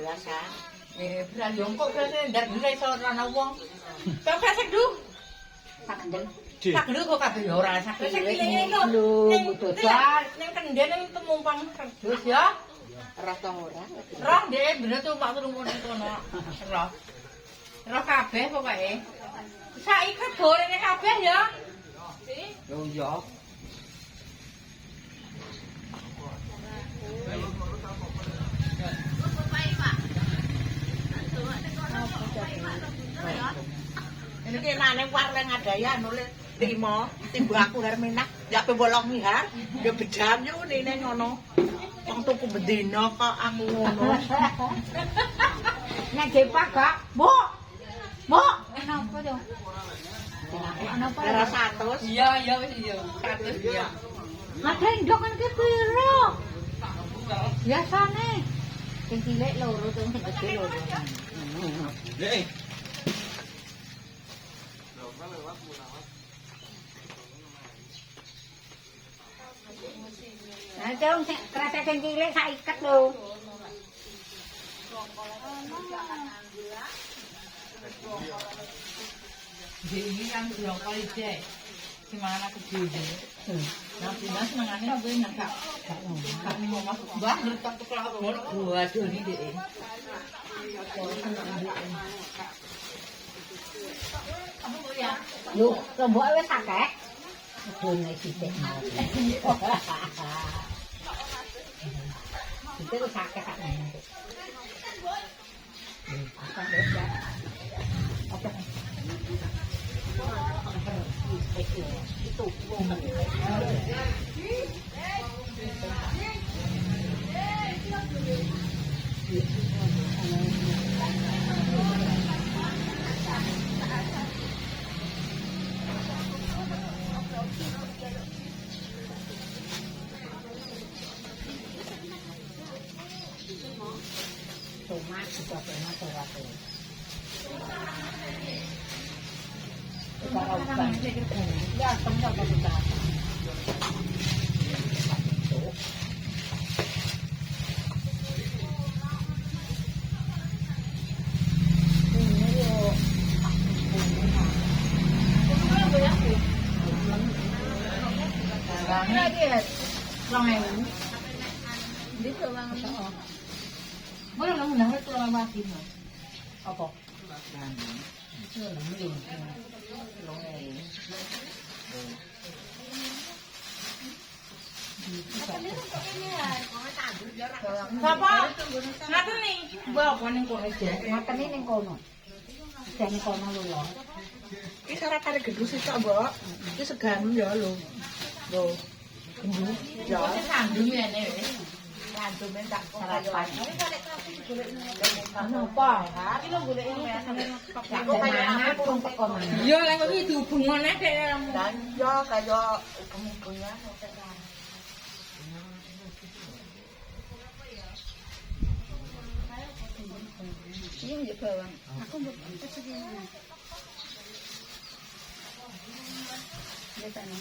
biasa. Beras jongkok berarti ndak dure iso ana wong. Kok pesek du? Tak kendel. Tak dulu kok kabeh ya ora sak Cilik lho, dodol. Ning kendhen ning temumpang kerdus ya. Rasa ora. Roh ndek bener tumpak rumah ning kono. Roh. Roh kabeh pokoke. Saiki gorene kabeh ya. Yo yo. Ini kena neng warung ada ya nulis limo tiba aku hari minat ya pebolong mihar ya bejam yo ini ngono wong tuku bedino kok aku ngono Nek jepak gak, Bu. Bu, kenapa yo kenapa? era 100 Iya, iya wis iya. 100 ya. ada indok kan ki piro biasane sing cilik loro sing gede loro Lek. nah cung sing kresek sing cilik sak iket lho Ini yang bilang kali deh. Gimana aku gede. Nah, Bina senengannya gue nggak kami mau masuk bah letak ke kelapa mau waduh ini deh. Apa mau ya? lho lombok wis akeh dene sithik mau itu wis akeh sak nang apa itu tomat juga pernah terlalu. Ya, kamu dapat kita. Boleh lah menang itu lama mati Apa? Siapa? Ngaten nih. Bawa ning kono aja. Ngaten ning kono. Jane kono lho ya. Iki syarat tarik gendus itu, Mbok. Iki segan ya lho. Lho. Gendus. Ya. Kok sandung ya nek. Sandung tak Sarapan. Napa? Iki lho golek ini Kok kaya pun teko mana. Iya, lek kok dihubungno nek Dan yo kaya kemungkinan Ini njuk bawang. Aku mbok segini. Biasanya.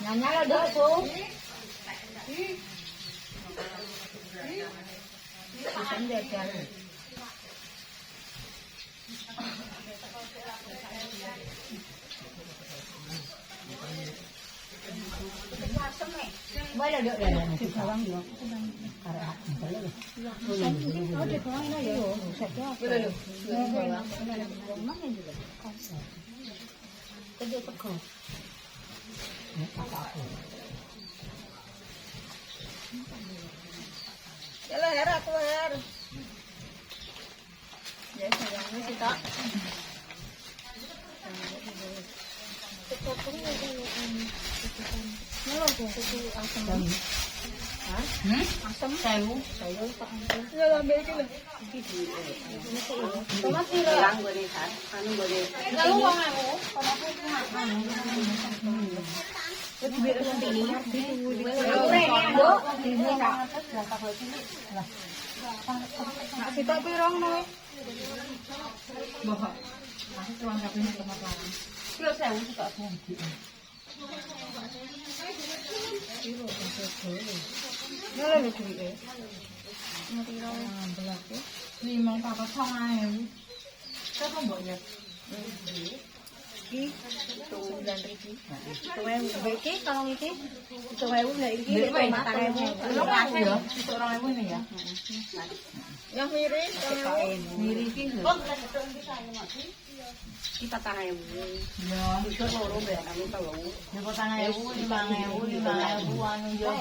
Nanya lo dok bu. Bukan jajan. Boleh dok ya nasi bawang dok. Karena boleh dok. Oh di bawang ini ya. Boleh dok. Bawang mana juga. Kerja teko. Yalah hera aku her. Ya sayangnya kita. Asam sewu, saya tak ambil. Ya ambil iki lho. Tomat sih Lang boleh kan? Anu boleh. Kalau uang aku, kalau aku makan. Itu biar sendiri. Masih tak pirang no. Bapak. Aku tuang kabeh nek tomat larang. Kilo 1000 tak ganti. Nyala lho duwike. Limang papat songae. Sapa mboknya? Iki 9.000. 7.000 iki kalau iki 7.000 nek iki Iki nek mata matane. lokasi ya, 2000 ini ya. Yang mirip Miri iki lho. kita 4.000. Ya, Iso loro bayarane telung. ya 4.000, 5.000 anu yo.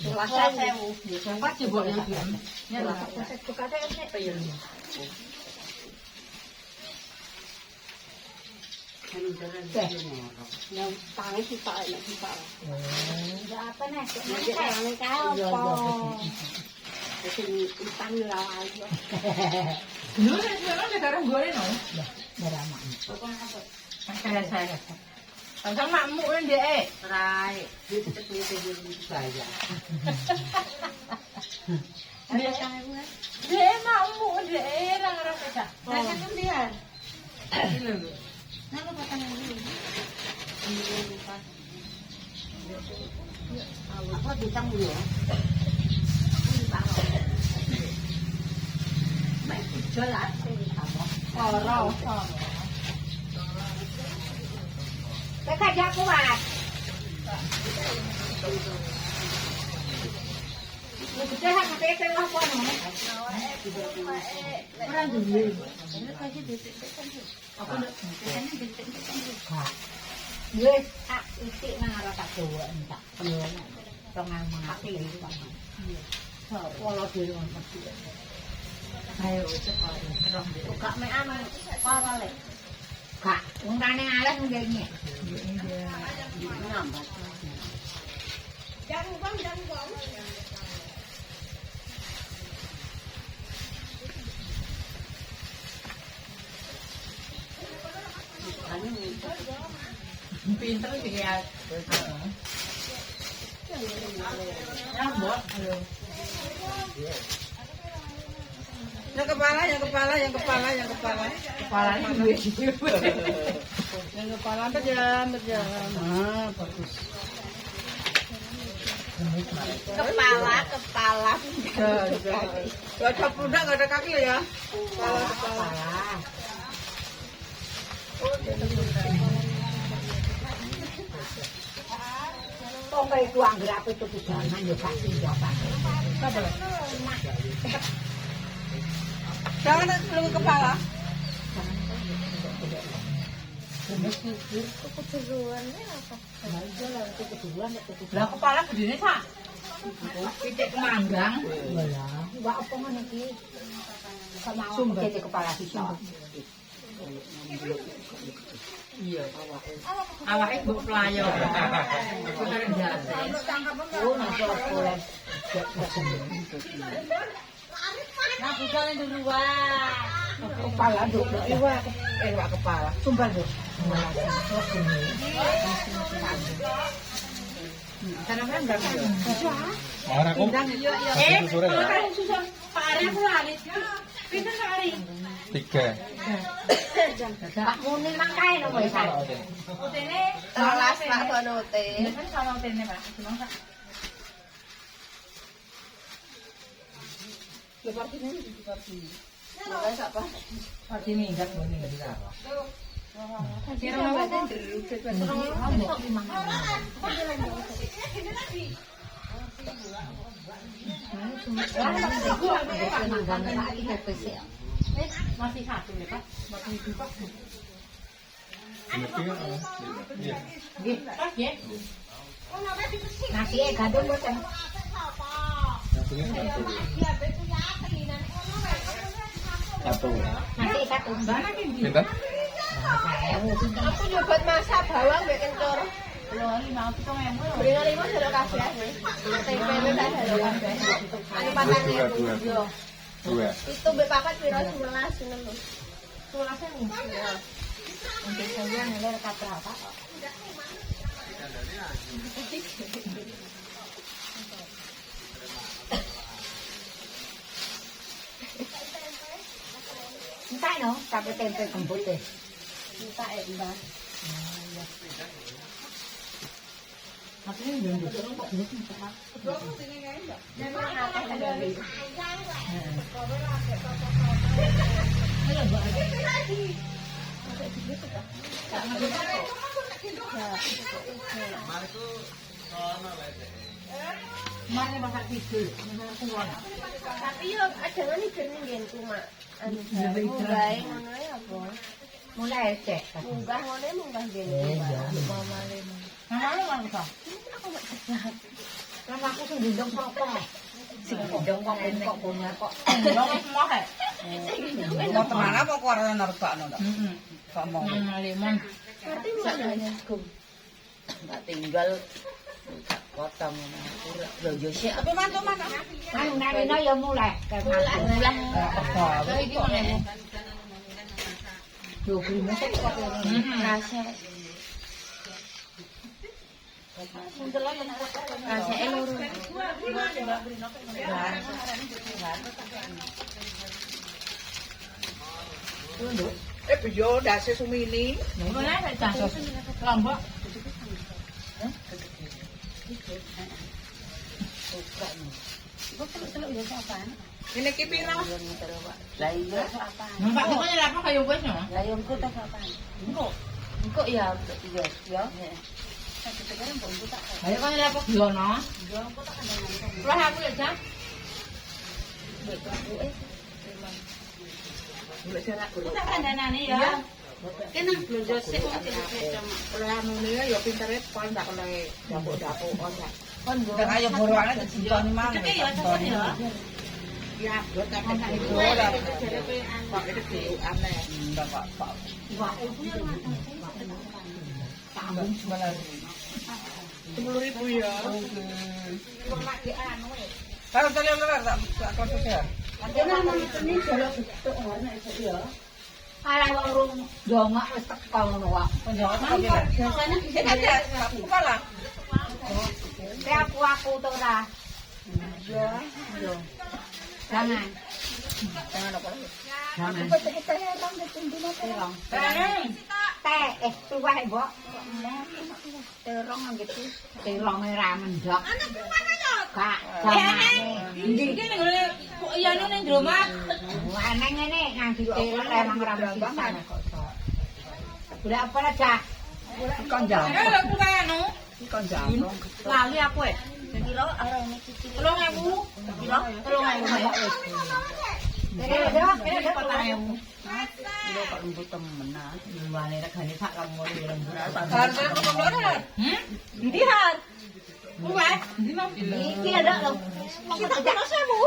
11.000. Sempat jebol ya dia. Ya lah. Bukate nek yang tangi kita enak kita. Ya apa nek? Nek tangi kae apa? Sing utang ora ayo. Dulu nek sekarang negara gue no. Drama. Saya saya. Kalau makmu kan dia Rai, duit saya. Ada tangi gue. dia makmu dia orang pecah. Nah, kan dia. Ini lho. Nang patang dulu. Apa ditang dulu ya? Baik, jelas ini kamu. Ora. Kakak jago kuat. Lu kita hak pakai telah apa namanya? Orang dulu. Ini kasih detik kan. Aku udah Wes, tak itik nang arah tak Jawa entak. Tengah mati iki Pak. Iya. Pola dhewe wonten. Ayo cepet. Gak mek anu para le. Gak, wong rane alas ngene. Nambah. Jangan bang. Pinter sih ya. Ya, Mbok. Yang kepala. Kepalanya duwe. Yang kepala berjalan. Ah, bagus. Kepala. Gak ada pundak, gak ada kaki ya. Kepala. Kok itu anggar apa itu pidanan ya pasti jawaban. Jangan belum kepala. Lah kepala gedene sak. Titik kemanggang. Mbak apa ngene iki? Sama titik kepala sisa. Iya. Awake mbok pelayo. Keren jasa. Oh, nanti boleh. Nah, bukan duluan. Kepala dulu. Iwak kepala. Sumpah dulu. Karena kan enggak bisa. Marah kok. Satu sore ya? Kan susah. Pak Ari aku lali. Pinter Pak Ari. 3. Pak Muni mangkae no wis. Utene 13 Pak Tonote. Ini kan sama utene Pak. Cuma Pak. Makanya siapa? Pagi minggat ngene iki apa? Kira ngene ndru. Masih satu ya Pak. Masih dua. Iya. Nggih, Pak, nggih. Nasi gandum boten. Satu. Nasi satu. Pinter? Aku nyoba masak bawang mbek kencur. Lho, 5.000. Beri 5 jero kabeh. Tempene tak jero kabeh. Anu patane. Yo. 2. Itu mbek papat piro 11 ngono lho. 12.000. Ya. Untuk saya ngeler berapa? Entah no, tapi tempe kembut deh. Entah Mbak. Maksudnya belum Mari masak tidur, masak kuah. Tapi yo ajangan iki jenenge cuma anu bae ngono ya apa. Mulai cek. Munggah ngene munggah ngene. Mamane. Mamane mana kok? Lah aku sing ndong apa? Sing ndong kok kok punya kok. Ndong semua he. Mau teman apa kok ora nerbakno to? Heeh. Kok mau. Nang lemon. Tapi mulane Enggak tinggal kota mana. Lho yo sik Tapi mantu mana? Anu narino ya mulai. mulang. Kayak iki mana? 20 menit kok ini. Rasa rasa loro. Bejo dase sumini. Mana ada casos? Lombok. Ini ki pira? Lah iya apa? Mbak pokoknya apa kayu wes no? Lah yo engko tak apa? Engko ya iya ya. Sekarang pun tak. Ayo kan apa giono? Lah aku ya, Cak. Golek serak golek. Tak kandhanane ya. Kena blonjo sik wong Oleh anu ya pintere pon ndak oleh dapuk-dapuk on ya. kon go. Nek ayo borone dijintoni mang. Ya, buat apa itu? Pak itu di aneh. Ndak Pak. Tambung sebenarnya. 10.000 ya. Kalau tadi ular tak kotor ya. Kena nang ini jalo betuk warna itu ya. Ala wong rung dongak wis teko ngono wae. Penjaga tak kira. Biasanya bisa Ada kepala. Aku to ora. yo. Jangan. Jangan apa. Jangan. Terong. Teh tuwah mbok. Terong gitu. Terong ora mendok. Kak, Iki ning ngene kok iyane ning jero mak. Aneh ngene nganti terong emang ora mesti kok. Udah apa aja? Ikan jambong. Lha ku kaya anu. Ikan jambong. Lali aku e. Kilo arane iki. 3.000. Kilo 3.000. Ini potongnya. Kilo kok lembut temenan. Luane regane sak kamu lembut. Harus kok lembut. Ndi har? Kuwi, ndi mau? Iki ada lho. Kita kena semu.